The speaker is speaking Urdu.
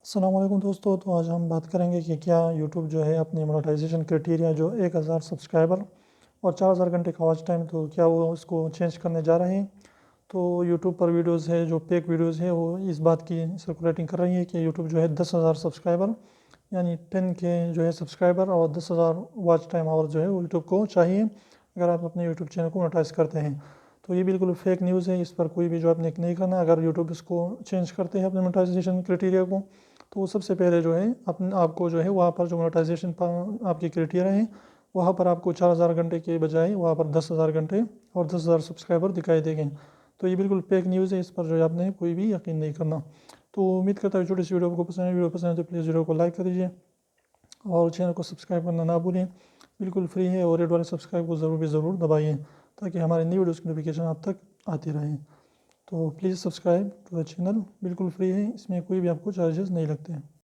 السلام علیکم دوستو، تو آج ہم بات کریں گے کہ کیا یوٹیوب جو ہے اپنی مونیٹائزیشن کرائٹیریا جو 1000 سبسکرائبر اور 4000 گھنٹے کا واچ ٹائم، تو کیا وہ اس کو چینج کرنے جا رہے ہیں۔ تو یوٹیوب پر ویڈیوز ہے جو پیک ویڈیوز ہے وہ اس بات کی سرکولیٹنگ کر رہی ہے کہ یوٹیوب جو ہے 10,000 سبسکرائبر یعنی 10 کے جو ہے سبسکرائبر اور 10,000 واچ ٹائم آور جو ہے وہ یوٹیوب کو چاہیے اگر آپ اپنے یوٹیوب چینل کو مونیٹائز کرتے ہیں۔ تو یہ بالکل فیک نیوز ہے، اس پر کوئی بھی جو آپ نے نہیں کرنا۔ اگر یوٹیوب اس کو چینج کرتے ہیں اپنے مونیٹائزیشن کرائٹیریا کو، تو سب سے پہلے جو ہے آپ کو جو ہے وہاں پر جو مونیٹائزیشن آپ کی کرائٹیریا ہیں وہاں پر آپ کو 4000 گھنٹے کے بجائے وہاں پر 10,000 گھنٹے اور 10,000 سبسکرائبر دکھائی دیں گے۔ تو یہ بالکل فیک نیوز ہے، اس پر جو ہے آپ نے کوئی بھی یقین نہیں کرنا۔ تو امید کرتا ہوں چھوٹی سی ویڈیو کو پسند ہے، ویڈیو پسند ہے تو پلیز ویڈیو کو لائک کر دیجیے اور چینل کو سبسکرائب کرنا نہ بھولیں، بالکل فری ہے، اور ریڈ والے سبسکرائب کو ضرور دبائیے تاکہ ہمارے نئی ویڈیوز کی نوٹیفیکیشن آپ تک آتی رہیں۔ تو please subscribe to the channel, بالکل فری ہے، اس میں کوئی بھی آپ کو چارجز نہیں لگتے ہیں۔